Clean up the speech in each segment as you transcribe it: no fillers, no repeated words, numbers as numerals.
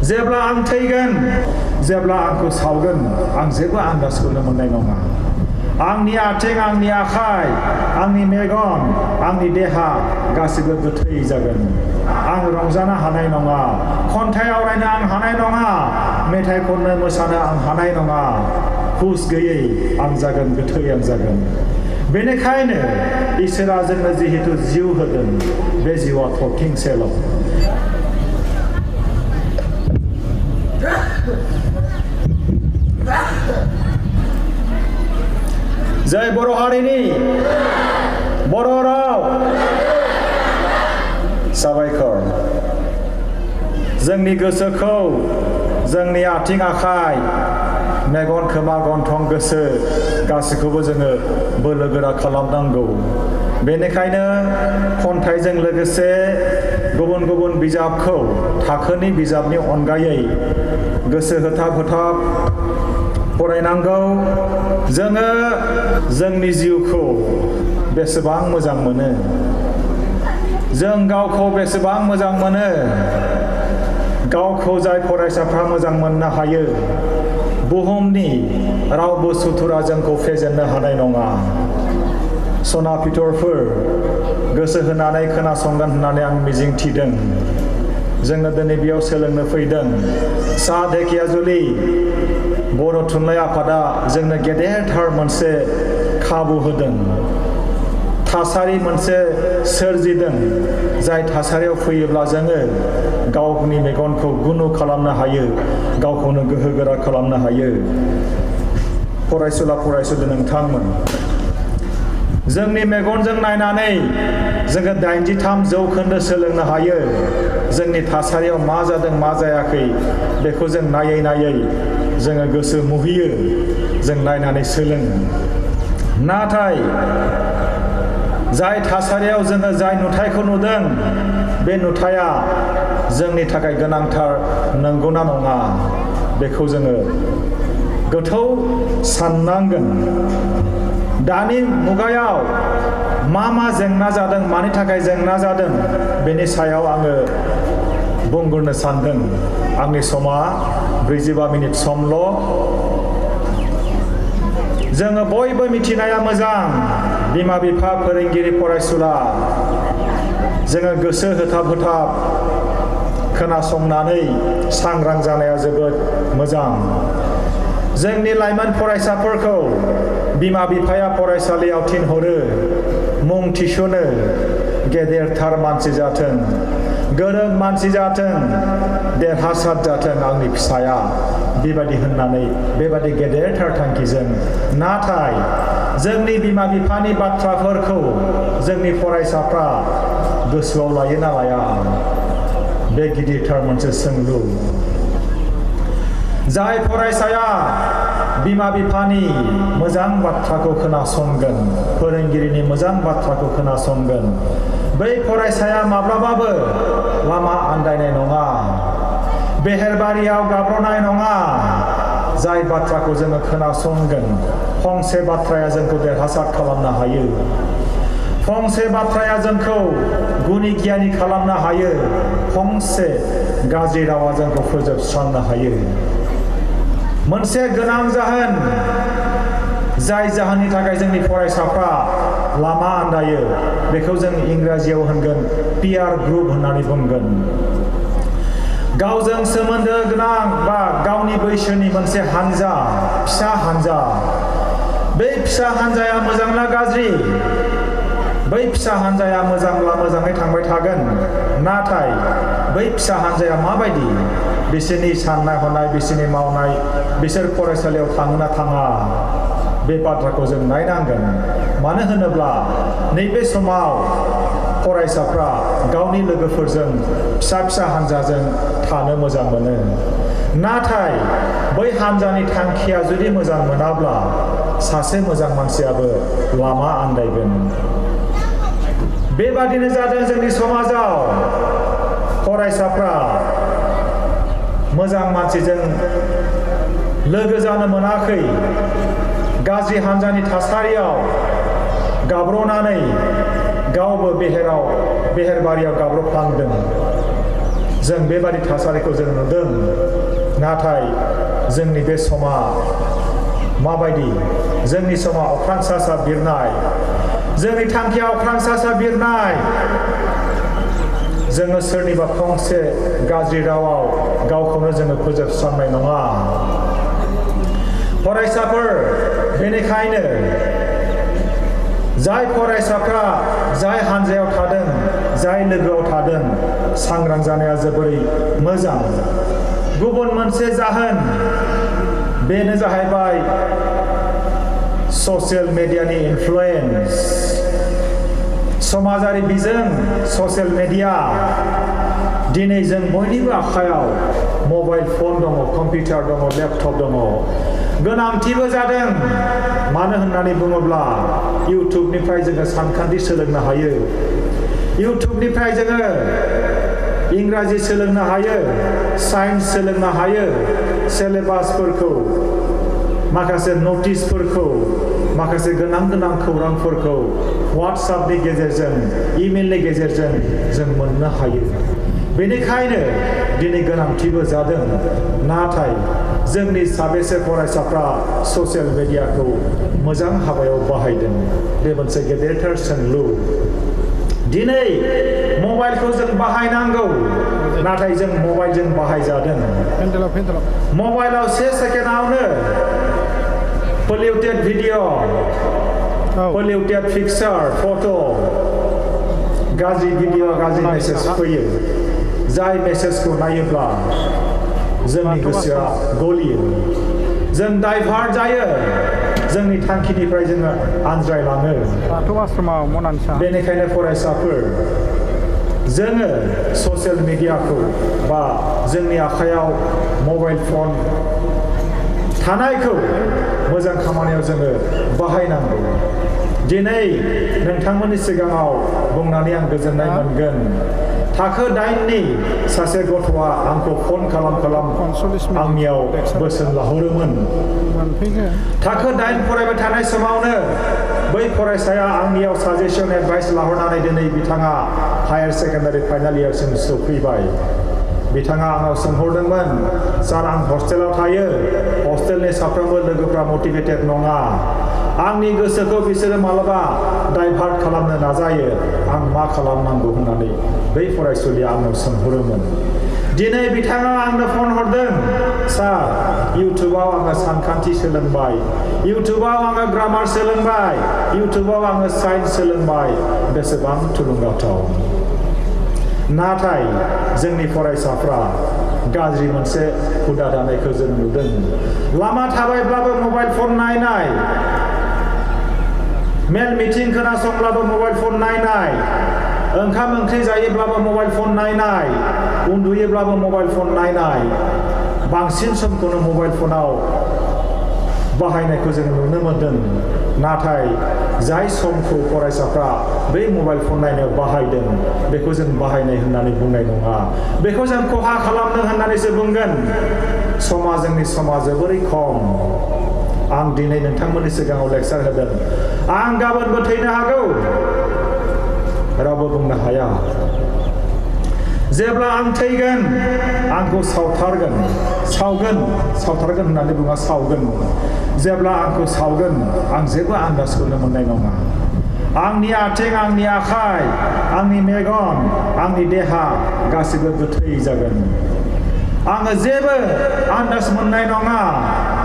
जेब्ला आं थैगोन जेब्ला आंखौ सावगोन आं जेबो आन्दाजखौनो मोननाय नङा आंनि आथिं आंनि आखाइ आंनि मेगन आंनि देहा गासिबो गोथै जागोन आं रंजानो हानाय नङा खन्थाइ आवरायनो आं हानाय नङा मेथाइ खननो मोसानो आं हानाय नङा हुस गैयै आं जागोन गोथै आं जागोन बेनिखायनो इसोरा जोंनो जिहेतु जिउ होदों बे जिउआ थरथिंसेल' जय बर' हारिनि बर' राव साबायखर जोंनि गोसोखौ जोंनि आथिं आखाइ मेगन खोमा गन्थं गोसो गासैखौबो जोङो बोलो गोरा खालामनांगौ बेनिखायनो खन्थाइजों लोगोसे गुबुन गुबुन बिजाबखौ थाखोनि बिजाबनि अनगायै गोसो होथाब होथाब फरायनांगौ जोङो जोंनि जिउखौ बेसेबां मोजां मोनो जों गावखौ बेसेबां मोजां मोनो गावखौ जाय फरायसाफ्रा मोजां मोननो हायो बुहुमनि रावबो सुथुरा जोंखौ फेजेननो हानाय नङा सना फिथरफोर गोसो होनानै खोनासंगोन होननानै आं मिजिं थिदों जोङो दिनै बेयाव सोलोंनो फैदों सा धेकियाजुलि बर' थुनलाइ आफादा जोंनो गेदेरथार मोनसे खाबु होदों थासारि मोनसे सोरजिदों जाय थासारियाव फैयोब्ला जोङो गावनि मेगनखौ गुनु खालामनो हायो गावखौनो गोहोगोरा खालामनो हायो फरायसुला फरायसुलि नोंथांमोन जोंनि मेगनजों नायनानै जोङो 83% सोलोंनो हायो जोंनि थासारियाव मा जादों मा जायाखै बेखौ जों नायै नायै जोङो गोसो मुहियो जों नायनानै सोलोङो नाथाय जाय थासारियाव जोङो जाय नुथायखौ नुदों बे नुथाया जोंनि थाखाय गोनांथार नंगौना नङा बेखौ जोङो गोथौ साननांगोन दानि मुगायाव मा जेंना जादों मानि थाखाय जेंना जादों बेनि सायाव आङो बुंग्रोनो सानदों आंनि समा 45 मिनिट समल' जोङो बयबो मिथिनाया मोजां बिमा बिफा फोरोंगिरि फरायसुला जोङो गोसो होथाब होथाब खोनासंनानै सांग्रां जानाया जोबोद मोजां जोंनि लाइमोन फरायसाफोरखौ बिमा बिफाया फरायसालियाव थिनहरो मुं थिसनो गेदेरथार मानसि जाथों गोरों मानसि जाथों देरहासार जाथों आंनि फिसाया बेबायदि होननानै बेबायदि गेदेरथार थांखिजों नाथाय जोंनि बिमा बिफानि बाथ्राफोरखौ जोंनि फरायसाफ्रा गोसोआव लायो ना लाया बे गिदिरथार मोनसे सोंलु जाय फरायसाया बिमा बिफानि मोजां बाथ्राखौ खोनासंगोन फोरोंगिरिनि मोजां बाथ्राखौ खोनासंगोन बै फरायसाया माब्लाबाबो लामा आन्दायनाय नङा बेहेरबारियाव गाब्रनाय नङा जाय बाथ्राखौ जोङो खोनासंगोन फंसे बाथ्राया जोंखौ देरहासार खालामनो हायो फंसे बाथ्राया जोंखौ गुनि गियानि खालामनो हायो फंसे गाज्रि रावा जोंखौ फोजोबस्रांनो हायो मोनसे गोनां जाहोन जाय जाहोननि थाखाय जोंनि फरायसाफ्रा लामा आन्दायो बेखौ जों इंराजियाव होनगोन पियार ग्रुप होननानै बुंगोन गावजों सोमोन्दो गोनां बा गावनि बैसोनि मोनसे हानजा फिसा हानजा बै फिसा हानजाया मोजांना गाज्रि बै फिसा हानजाया मोजांब्ला मोजाङै थांबाय थागोन नाथाय बै फिसा हानजाया माबायदि बिसोरनि साननाय हनाय बिसोरनि मावनाय बिसोर फरायसालियाव थाङो ना थाङा बे बाथ्राखौ जों नायनांगोन मानो होनोब्ला नैबे समाव फरायसाफ्रा गावनि लोगोफोरजों फिसा फिसा हानजाजों थानो मोजां मोनो नाथाय बै हानजानि थांखिया जुदि मोजां मोनाब्ला सासे मोजां मानसियाबो लामा आन्दायगोन बेबादिनो जादों जोंनि समाजाव फरायसाफ्रा मोजां मानसिजों लोगो जानो मोनाखै गाज्रि हानजानि थासारियाव गाब्रनानै गावबो बेहेरबारियाव गाब्रफ्लांदों जों बेबादि थासारिखौ जों नुदों नाथाय जोंनि बे समा माबायदि जोंनि समा अख्रां सा सा बिरनाय जोंनि थांखिया अख्रां सा सा बिरनाय जोङो सोरनिबा फंसे गाज्रि रावाव गावखौनो जोङो फोजोबस्रांनाय नङा फरायसाफोर बेनिखायनो जाय फरायसाफ्रा जाय हान्जायाव थादों जाय लोगोआव थादों सांग्रां जानाया जोबोरै मोजां गुबुन मोनसे जाहोन बेनो जाहैबाय ससियेल मिडियानि इनफ्लुएन्स समाजारि बिजों ससियेल मिडिया दिनै जों बयनिबो आखायाव मबाइल फन दङ कम्पिउटार दङ लेपटप दङ गोनांथिबो जादों मानो होननानै बुङोब्ला इउटुबनिफ्राय जोङो सानखान्थि सोलोंनो हायो इउटुबनिफ्राय जोङो इंराजि सोलोंनो हायो साइन्स सोलोंनो हायो सिलेबासफोरखौ माखासे नटिसफोरखौ माखासे गोनां गोनां खौरांफोरखौ वाट्सएपनि गेजेरजों इमेलनि गेजेरजों जों मोननो हायो बेनिखायनो दिनै गोनांथिबो जादों नाथाय जोंनि साबेसे फरायसाफ्रा ससियेल मिडियाखौ मोजां हाबायाव बाहायदों बे मोनसे गेदेरथार सोंलु दिनै मबाइलखौ जों बाहायनांगौ नाथाय जों मबाइलजों बाहायजादों मबाइलाव 1 सेकेन्डआवनो polluted video polluted picture photo गाज्रि भिडिअ गाज्रि मेसेज फैयो जाय मेसेजखौ नायोब्ला जोंनि गोसोआ गलियो जों डाइभार्ट जायो जोंनि थांखिनिफ्राय जोङो आनज्रायलाङो बेनिखायनो फरायसाफोर जोङो ससियेल मिडियाखौ बा जोंनि आखायाव मबाइल फन थानायखौ मोजां खामानियाव जोङो बाहायनांगौ दिनै नोंथांमोननि सिगाङाव बुंनानै आं गोजोननाय मोनगोन थाखो 8नि सासे गथ'आ आंखौ फन खालाम आंनियाव बोसोन लाहरोमोन थाखो 8 फरायबाय थानाय समावनो बै फरायसाया आंनियाव साजेसन एडभाइस लाहरनानै दिनै बिथाङा हायार सेकेन्डारि फाइनाल इयारसिम सौफैबाय बिथाङा आंनाव सोंहरदोंमोन सार आं हस्टेलाव थायो हस्टेलनि साफ्रोमबो लोगोफ्रा मटिभेटेड नङा आंनि गोसोखौ बिसोरो मालाबा डाइभार्ट खालामनो नाजायो आं मा खालामनांगौ होननानै बै फरायसुलिया आंनाव सोंहरोमोन दिनै बिथाङा आंनो फन हरदों सार इउटुबाव आङो सानखान्थि सोलोंबाय इउटुबाव आङो ग्रामार सोलोंबाय इउटुबाव आङो साइन्स सोलोंबाय बेसेबां थुलुंगाथाव नाथाय जोंनि फरायसाफ्रा गाज्रि मोनसे हुदा दानायखौ जों नुदों लामा थाबायब्लाबो मबाइल फन नायनाय मेल मिटिं खोनासंब्लाबो मबाइल फन नायनाय ओंखाम ओंख्रि जायोब्लाबो मबाइल फन नायनाय उन्दुयोब्लाबो मबाइल फन नायनाय बांसिन समखौनो मबाइल फनाव बाहायनायखौ जों नुनो मोनदों नाथाय जाय समखौ फरायसाफ्रा बै मबाइल फन नायनायाव बाहायदों बेखौ जों बाहायनाय होननानै बुंनाय नङा बेखौ जों खहा खालामदों होननानैसो बुंगोन जोंनि समा जोबोरै खम आं दिनै नोंथांमोननि सिगाङाव लेक्सार होदों आं गाबोनबो थैनो हागौ रावबो बुंनो हाया जेब्ला आं थैगोन आंखौ सावथारगोन होननानै बुङा सावगोन जेब्ला आंखौ सावगोन आं जेबो आन्दाजखौनो मोननाय नङा आंनि आथिं आंनि आखाइ आंनि मेगन आंनि देहा गासिबो गोथै जागोन आङो जेबो आन्दाज मोननाय नङा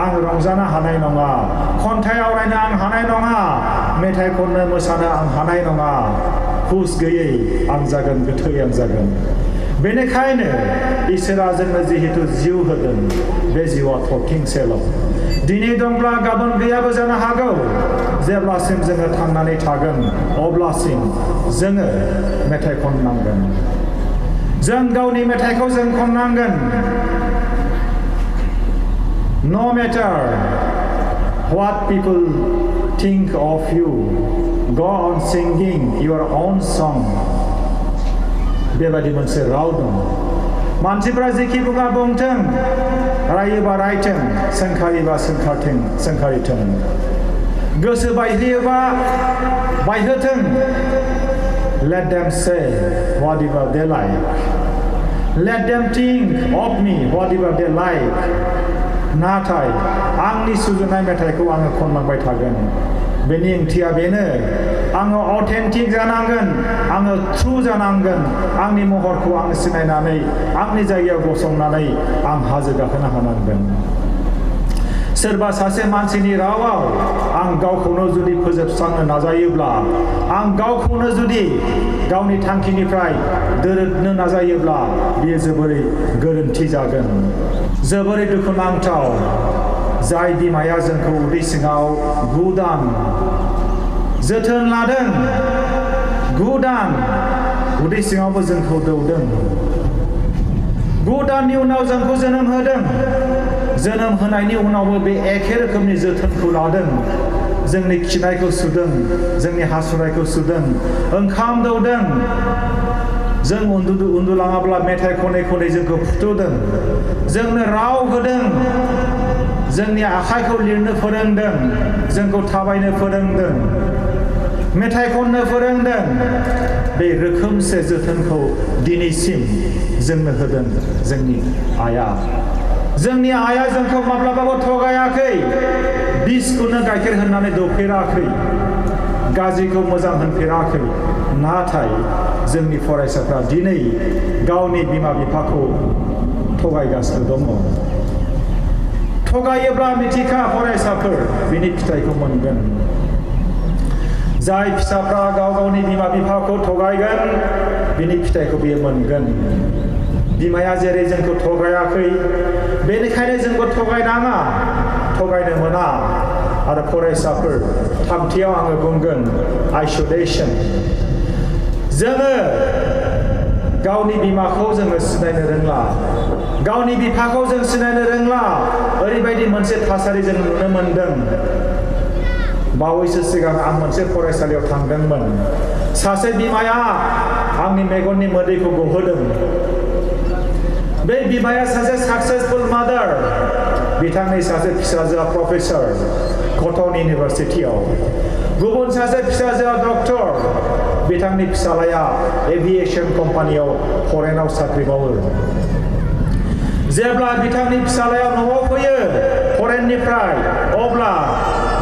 आं रंजानो हानाय नङा खन्थाइ आवरायनो आं हानाय नङा मेथाइ खननो मोसानो आं हानाय नङा हुस गैयै आं जागोन गोथै आं जागोन बेनिखायनो इसोरा जोंनो जिहेतु जिउ होदों बे जिउआ थरथिंसेल दिनै दंब्ला गाबोन गैयाबो जानो हागौ जेब्लासिम जोङो थांनानै थागोन अब्लासिम जोङो मेथाइ खननांगोन जों गावनि मेथाइखौ जों खननांगोन no matter what people think of you go on singing your own song बेबायदि मोनसे राव दं मानसिफ्रा जेखि बुङा बुंथों रायोबा रायथों सोंखारिबा सोंखारिथों गोसो बायहोयोबा बायहोथों let them say whatever they like Let them think of me whatever they like. नाथाय आंनि सुजुनाय मेथाइखौ आङो खनलांबाय थागोन। बेनि ओंथिया बेनो आङो अथेन्टिक जानांगोन, आङो ट्रु जानांगोन, आंनि महरखौ आं सिनायनानै आंनि जायगायाव गसंनानै आं हाजो गाखोनो हानांगोन। सोरबा सासे मानसिनि रावाव आं गावखौनो जुदि फोजोबस्रांनो नाजायोब्ला, आं गावखौनो जुदि गावनि थांखिनिफ्राय दोरदनो नाजायोब्ला बेयो जोबोरै गोरोन्थि जागोन। जोबोरै दुखुनांथाव जाय बिमाया जोंखौ उदै सिङाव 9 दान जोथोन लादों, 9 दान उदै सिङावबो जोंखौ दौदों, 9 दाननि उनाव जोंखौ जोनोम होदों, जोनोम होनायनि उनावबो बे एखे रोखोमनि जोथोनखौ लादों। जोंनि खिनायखौ सुदों, जोंनि हासुनायखौ सुदों, ओंखाम दौदों, जों उन्दुलाङाब्ला मेथाइ खनै खनै जोंखौ फुथुदों, जोंनो राव होदों, जोंनि आखाइखौ लिरनो फोरोंदों, जोंखौ थाबायनो फोरोंदों, मेथाइ खननो फोरोंदों। बे रोखोमसे जोथोनखौ दिनैसिम जोंनो होदों जोंनि आइआ। जोंनि आइआ जोंखौ माब्लाबाबो थगायाखै, बिसखौनो गाइखेर होननानै दौफेराखै, गाज्रिखौ मोजां होनफेराखै। नाथाय जोंनि फरायसाफ्रा दिनै गावनि बिमा बिफाखौ थगायगासिनो दङ। थगायोब्ला मिथिखा फरायसाफोर बिनि फिथाइखौ मोनगोन। जाय फिसाफ्रा गाव गावनि बिमा बिफाखौ थगायगोन बिनि फिथाइखौ बियो मोनगोन। बिमाया जेरै जोंखौ थगायाखै बेनिखायनो जोंबो थगायनाङा, थगायनो मोना। आरो फरायसाफोर थामथियाव आङो बुंगोन आइसोलेसन। जोङो गावनि बिमाखौ जोङो सिनायनो रोंला, गावनि बिफाखौ जों सिनायनो रोंला। ओरैबायदि मोनसे थासारि जों नुनो मोनदों। बावैसो सिगां आं मोनसे फरायसालियाव थांदोंमोन। सासे बिमाया आंनि मेगननि मोदैखौ गहोदों। बे बिमाया सासे साक्सेसफुल मादार। बिथांनि सासे फिसाजोआ प्रफेसर कटन इउनिभारसिटियाव, गुबुन सासे फिसाजोआ डक्टर, बिथांनि फिसालाया एभिएशन कम्पानियाव फरेनाव साख्रि मावो। जेब्ला बिथांनि फिसालाया न'आव फैयो फरेननिफ्राय, अब्ला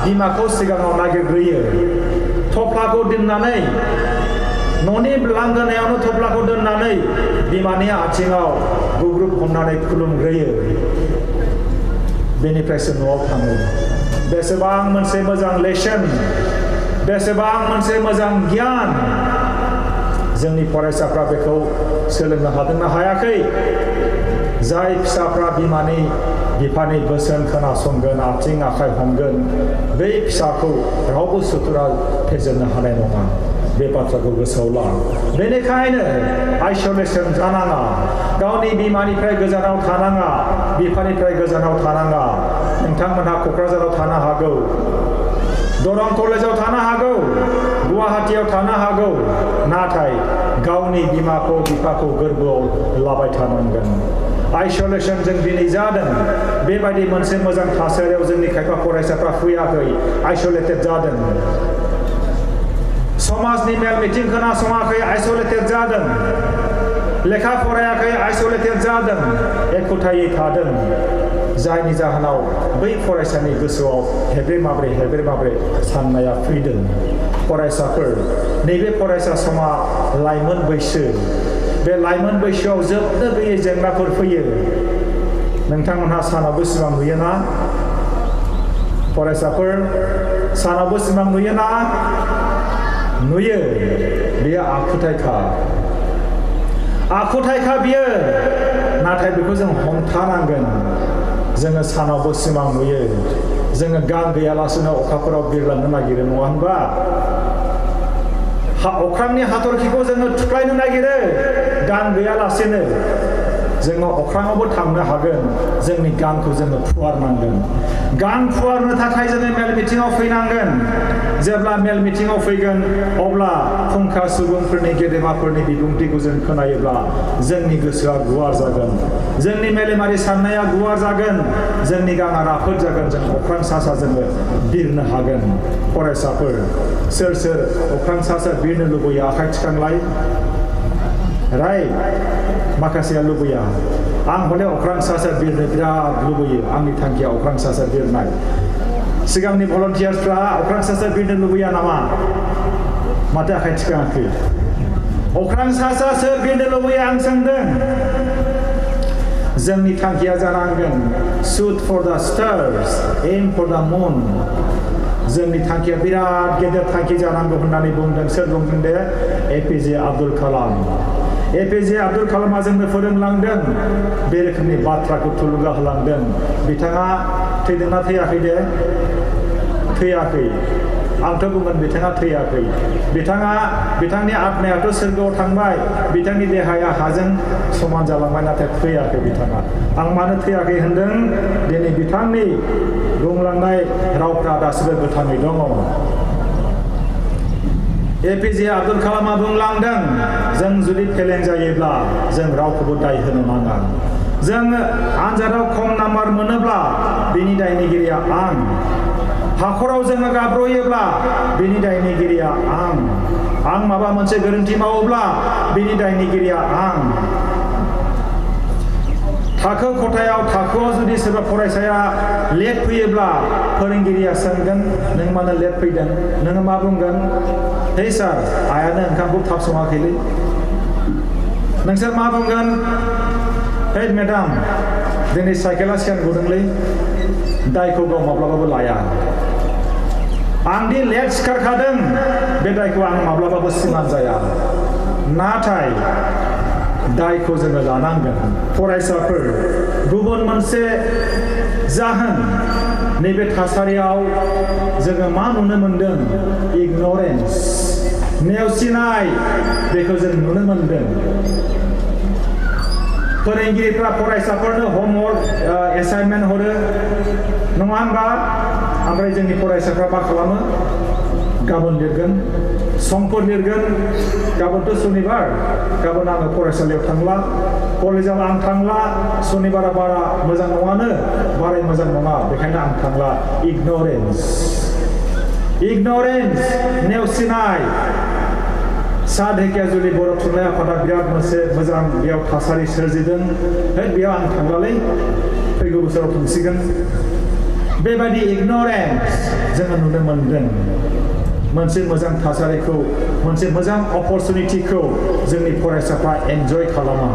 बिमाखौ सिगाङाव नागिरग्रोयो। थफ्लाखौ दोननानै न'नि लांगोनायावनो थफ्लाखौ दोननानै बिमानि आथिङाव गुग्रुब हमनानै खुलुमग्रोयो। बेनिफ्रायसो न'आव थाङो। बेसेबां मोनसे मोजां लेसन, बेसेबां मोनसे मोजां गियान। जोंनि फरायसाफ्रा बेखौ सोलोंनो हादोंना हायाखै? जाय फिसाफ्रा बिमानि बिफानि बोसोन खोनासंगोन, आथिं आखाइ हमगोन, बै फिसाखौ रावबो सुथुरा फेजेननो हानाय नङा। बे बाथ्राखौ गोसोआव ला। बेनिखायनो आइसोलेसन जानाङा, गावनि बिमानिफ्राय गोजानाव थानाङा, बिफानिफ्राय गोजानाव थानाङा। नोंथांमोनहा क'क्राझाराव थानो हागौ, दरं कलेजाव थानो हागौ, गुवाहाटीयाव थानो हागौ, नाथाय गावनि बिमाखौ बिफाखौ गोरबोआव लाबाय थानांगोन। आइसोलेसन जों दिनै जादों। बेबायदि मोनसे मोजां थासारियाव जोंनि खायफा फरायसाफ्रा फैयाखै, आइसोलेटेड जादों। समाजनि मेल मिटिं खोनासङाखै, आइसोलेटेड जादों। लेखा फरायाखै, आइसोलेटेड जादों, एखुथायै थादों। जायनि जाहोनाव बै फरायसानि गोसोआव हेब्रे माब्रे साननाया फैदों। फरायसाफोर, नैबे फरायसा समा लाइमोन बैसो। बे लाइमोन बैसोआव जोबनो गैयै जेंनाफोर फैयो। नोंथांमोनहा सानावबो सिमां नुयोना? फरायसाफोर, सानावबो सिमां नुयोना? नुयो। बेयो आखुथायखा बियो। नाथाय बेखौ जों हमथानांगोन। जोङो सानावबो सिमां नुयो। जोङो गान गैयालासेनो अखाफोराव बिरलांनो नागिरो, नङा होनबा? अख्रांनि हाथरखिखौ जोङो थुख्लायनो नागिरो गान गैयालासेनो। जोङो अख्राङावबो थांनो हागोन। जोंनि गानखौ जोङो फुवारनांगोन। गान फुवारनो थाखाय जोङो मेल मिटिङाव फैनांगोन। जेब्ला मेल मिटिङाव फैगोन अब्ला फुंखा सुबुंफोरनि गेदेमाफोरनि बिबुंथिखौ जों खोनायोब्ला जोंनि गोसोआ गुवार जागोन, जोंनि मेलेमारि साननाया गुवार जागोन, जोंनि गाना राफोद जागोन। जों अख्रां सा जोङो बिरनो हागोन। फरायसाफोर, सोर अख्रां सा बिरनो लुबैयो? आखाइ थिखांलाय। राइट माखासेया लुबैया आं हले अख्रां सा सा बिरनो बिराद लुबैयो आंनि थांखिया अख्रां सा सा बिरनाय सिगांनि भलन्टियार्सफ्रा अख्रां सा सा बिरनो लुबैया नामा माथो आखाइ थिखाङाखै अख्रां सा सा सोर बिरनो लुबैया आं सोंदों जोंनि थांखिया जानांगोन shoot for the stars aim for the moon जोंनि थांखिया बिराद गेदेर थांखि जानांगौ होननानै बुंदों सोर बुंदों दे एपिजे आब्दुल कालाम एपिजे आब्दुल कालामा जोंनो फोरोंलांदों बे रोखोमनि बाथ्राखौ थुलुंगा होलांदों बिथाङा थैदोंना थैयाखै दे थैयाखै आंथ' बुंगोन बिथाङा थैयाखै बिथांनि आत्मायाथ' सोरगोआव थांबाय बिथांनि देहाया हाजों समान जालांबाय नाथाय थैयाखै बिथाङा आं मानो थैयाखै होनदों दिनै बिथांनि बुंलांनाय रावफ्रा दासिमबो गोथाङै दङ एपिजे आब्दुल कालामा बुंलांदों जों जुदि फेलें जायोब्ला जों रावखौबो दाय होनो नाङा जों आनजादाव खम नाम्बार मोनोब्ला बिनि दायनिगिरिया आं हाखराव जोङो गाब्र'योब्ला बिनि दायनिगिरिया आं माबा मोनसे गोरोन्थि मावोब्ला बिनि दायनिगिरिया आं थाखो खथायाव थाखोआव जुदि सोरबा फरायसाया लेट फैयोब्ला फोरोंगिरिया सोंगोन नों मानो लेट फैदों नोङो मा बुंगोन हे सार आइयानो ओंखामखौ थाब सङाखैलै नोंसोर मा बुंगोन हे मेडाम दिनै साइकेला सिगां गुदोंलै दायखौ गाव माब्लाबाबो लाया आंदि लेट सिखारखादों बे दायखौ आं माब्लाबाबो सिमान जाया नाथाय दायखौ जोङो लानांगोन फरायसाफोर गुबुन मोनसे जाहोन नैबे थासारियाव जोङो मा नुनो मोनदों इगनरेन्स नेवसिनाय बेखौ जों नुनो मोनदों फोरोंगिरिफ्रा फरायसाफोरनो होमवर्क एसाइनमेन्ट हरो नङा होनबा ओमफ्राय जोंनि फरायसाफ्रा मा खालामो गाबोन लिरगोन समफोर लिरगोन गाबोनथ' सुनिबार गाबोन आङो फरायसालियाव थांला कलेजाव आं थांला सुनिबारा बारा मोजां नङानो बाराय मोजां नङा बेखायनो आं थांला इगनरेन्स नेवसिनाय सा ढेकियाजुलि बर' थुनलाइ आफादा बिराद मोनसे मोजां बेयाव थासारि सोरजिदों बेयाव आं थांलालै फैगौ बोसोराव थांसिगोन बेबायदि इगनरेन्स जोङो नुनो मोनदों मोनसे मोजां थासारिखौ मोनसे मोजां अपरचुनिटिखौ जोंनि फरायसाफ्रा एन्जय खालामा